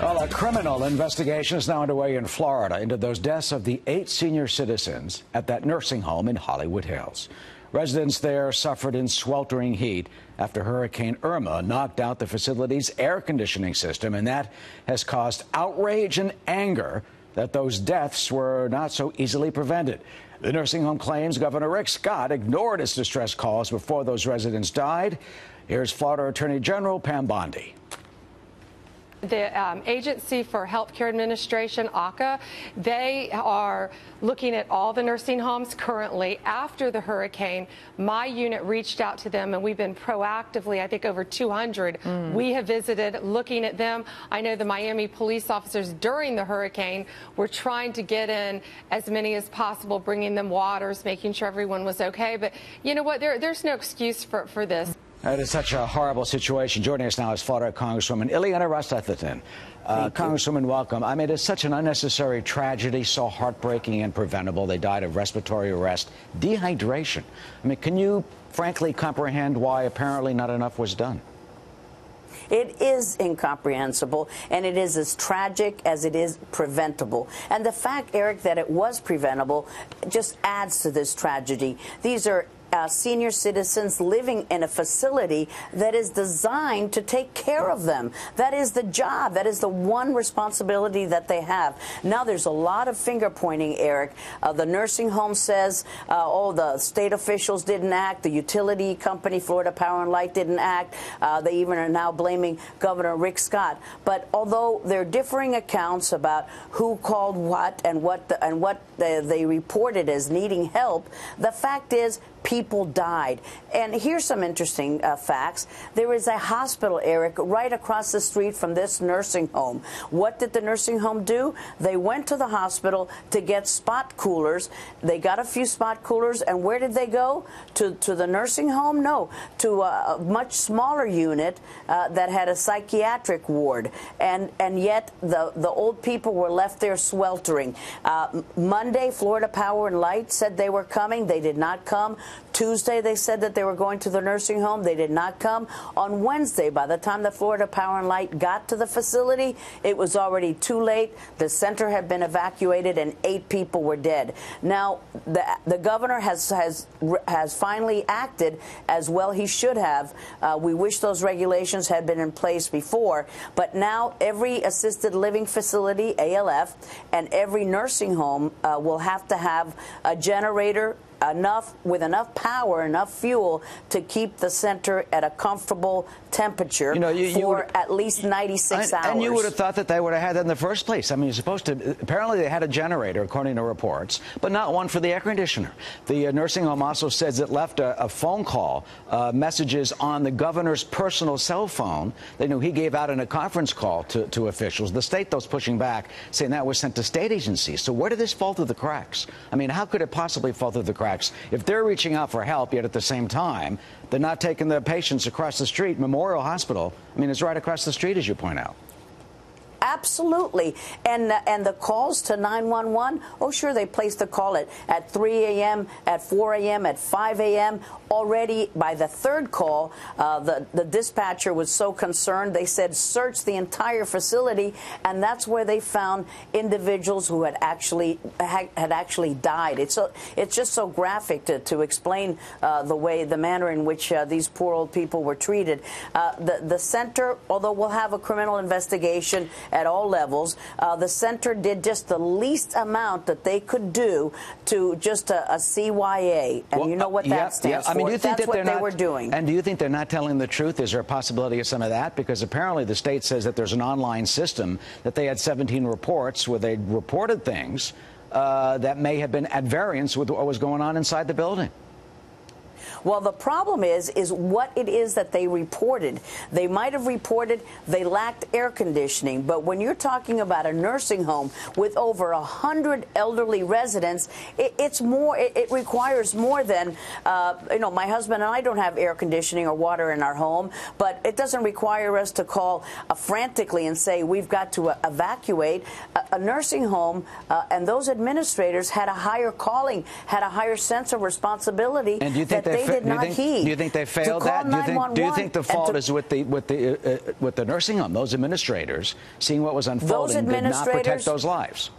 Well, a criminal investigation is now underway in Florida into those deaths of the 8 senior citizens at that nursing home in Hollywood Hills. Residents there suffered in sweltering heat after Hurricane Irma knocked out the facility's air conditioning system, and that has caused outrage and anger that those deaths were not so easily prevented. The nursing home claims Governor Rick Scott ignored its distress calls before those residents died. Here's Florida Attorney General Pam Bondi. The Agency for Healthcare Administration, AHCA, they are looking at all the nursing homes currently. After the hurricane, my unit reached out to them, and we've been proactively, I think over 200. We have visited, looking at them. I know the Miami police officers during the hurricane were trying to get in as many as possible, bringing them waters, making sure everyone was okay. But you know what? There's no excuse for this. It is such a horrible situation. Joining us now is Florida Congresswoman Ileana Ros-Lehtinen. Congresswoman, welcome. I mean, it's such an unnecessary tragedy, so heartbreaking and preventable. They died of respiratory arrest, dehydration. I mean, can you frankly comprehend why apparently not enough was done? It is incomprehensible, and it is as tragic as it is preventable. And the fact, Eric, that it was preventable just adds to this tragedy. These are senior citizens living in a facility that is designed to take care of them. That is the job. That is the one responsibility that they have. Now, there's a lot of finger pointing, Eric. The nursing home says, oh, the state officials didn't act. The utility company, Florida Power and Light, didn't act. They even are now blaming Governor Rick Scott. But although there are differing accounts about who called what and what they reported as needing help, the fact is, people died. And here's some interesting facts. There is a hospital, Eric, right across the street from this nursing home. What did the nursing home do? They went to the hospital to get spot coolers. They got a few spot coolers, and where did they go? To the nursing home? No, to a much smaller unit that had a psychiatric ward. And yet the old people were left there sweltering. Monday, Florida Power and Light said they were coming. They did not come. Tuesday, they said that they were going to the nursing home. They did not come. On Wednesday, by the time the Florida Power and Light got to the facility, it was already too late. The center had been evacuated, and 8 people were dead. Now, the governor has finally acted as well he should have. We wish those regulations had been in place before. But now every assisted living facility, ALF, and every nursing home will have to have a generator with enough power, enough fuel to keep the center at a comfortable temperature for at least 96 hours. And you would have thought that they would have had that in the first place. I mean, you're supposed to. Apparently, they had a generator, according to reports, but not one for the air conditioner. The nursing home also says it left a phone call, messages on the governor's personal cell phone. They knew he gave out in a conference call to officials. The state, though, is pushing back, saying that was sent to state agencies. So where did this fall through the cracks? I mean, how could it possibly fall through the cracks? If they're reaching out for help, yet at the same time, they're not taking the patients across the street. Memorial Hospital, I mean, it's right across the street, as you point out. Absolutely. And the calls to 911, oh, sure, they placed the call at 3 a.m., at 4 a.m., at 5 a.m. Already by the third call, the dispatcher was so concerned, they said search the entire facility, and that's where they found individuals who had actually died. It's just so graphic to explain the manner in which these poor old people were treated. The center, although we'll have a criminal investigation at all levels, the center did just the least amount that they could do to just a CYA, and you know what that stands for. I mean, do you think that's what they were doing. And do you think they're not telling the truth? Is there a possibility of some of that? Because apparently the state says that there's an online system, that they had 17 reports where they reported things that may have been at variance with what was going on inside the building. Well, the problem is what it is that they reported. They might have reported they lacked air conditioning, but when you're talking about a nursing home with over 100 elderly residents, it's more. It requires more than, my husband and I don't have air conditioning or water in our home, but it doesn't require us to call frantically and say we've got to evacuate. A nursing home and those administrators had a higher calling, had a higher sense of responsibility. And do you think they did not heed. Do you think they failed that? Do you think the fault is with the nursing home? Those administrators, seeing what was unfolding, did not protect those lives.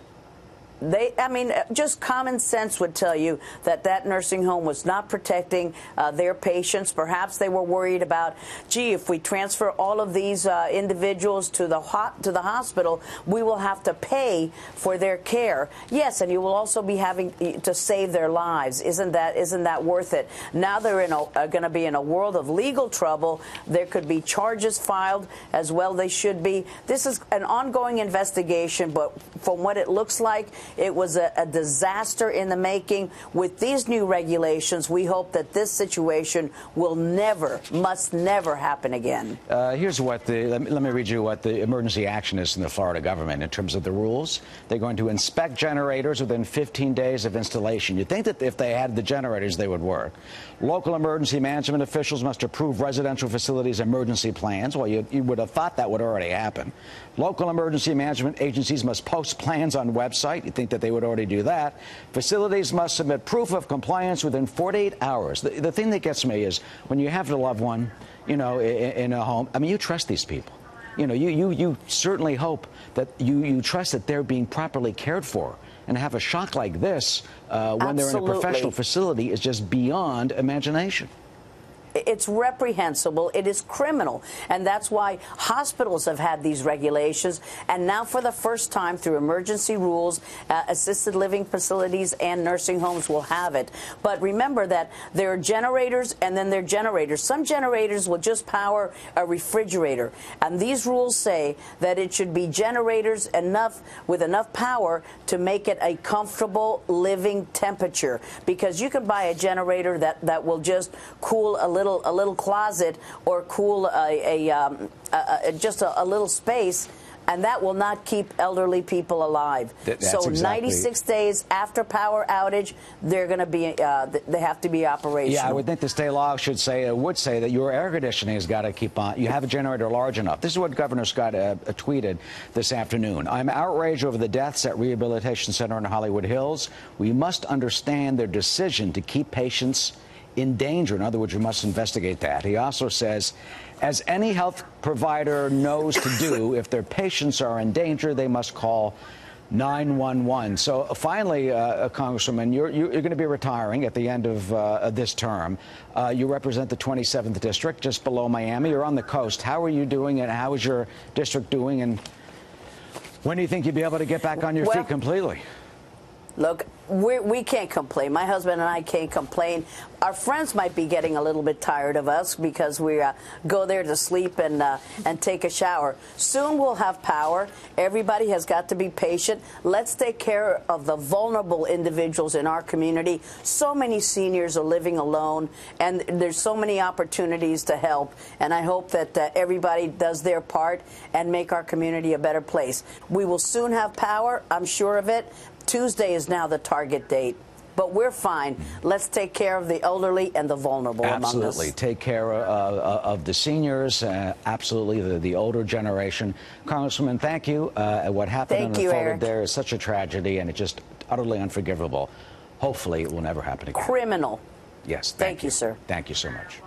I mean, just common sense would tell you that that nursing home was not protecting their patients. Perhaps they were worried about, gee, if we transfer all of these individuals to the hospital, we will have to pay for their care. Yes, and you will also be having to save their lives. Isn't that worth it? Now they're going to be in a world of legal trouble. There could be charges filed as well. They should be. This is an ongoing investigation, but from what it looks like, it was a disaster in the making. With these new regulations, we hope that this situation will must never happen again. Here's what let me read you what the emergency action is in the Florida government in terms of the rules. They're going to inspect generators within 15 days of installation. You'd think that if they had the generators, they would work. Local emergency management officials must approve residential facilities' emergency plans. Well, you would have thought that would already happen. Local emergency management agencies must post plans on website. You'd think that they would already do that. Facilities must submit proof of compliance within 48 hours. The thing that gets me is when you have a loved one, in a home, I mean, you trust these people. You certainly hope that you trust that they're being properly cared for. And have a shock like this when they're in a professional facility is just beyond imagination. It's reprehensible. It is criminal. And that's why hospitals have had these regulations. And now for the first time through emergency rules, assisted living facilities and nursing homes will have it. But remember that there are generators and then there are generators. Some generators will just power a refrigerator. And these rules say that it should be generators with enough power to make it a comfortable living temperature. Because you can buy a generator that will just cool a little closet or cool just a little space, and that will not keep elderly people alive. So 96 days after power outage, they're going to be they have to be operational. Yeah, I would think the state law would say that your air conditioning has got to keep on. You have a generator large enough. This is what Governor Scott tweeted this afternoon. I'm outraged over the deaths at Rehabilitation Center in Hollywood Hills. We must understand their decision to keep patients in danger. In other words, we must investigate that. He also says, as any health provider knows to do, if their patients are in danger, they must call 911. So finally, Congresswoman, you're going to be retiring at the end of this term. You represent the 27th district, just below Miami. You're on the coast. How are you doing, and how is your district doing, and when do you think you'll be able to get back on your feet completely? Look, we can't complain. My husband and I can't complain. Our friends might be getting a little bit tired of us because we go there to sleep and take a shower. Soon we'll have power. Everybody has got to be patient. Let's take care of the vulnerable individuals in our community. So many seniors are living alone, and there's so many opportunities to help. And I hope that everybody does their part and make our community a better place. We will soon have power. I'm sure of it. Tuesday is now the target date, but we're fine. Let's take care of the elderly and the vulnerable among us. Absolutely. Take care of the seniors, absolutely the older generation. Congresswoman, thank you. What happened unfolded there is such a tragedy, and it's just utterly unforgivable. Hopefully it will never happen again. Criminal. Yes. Thank you, sir. Thank you so much.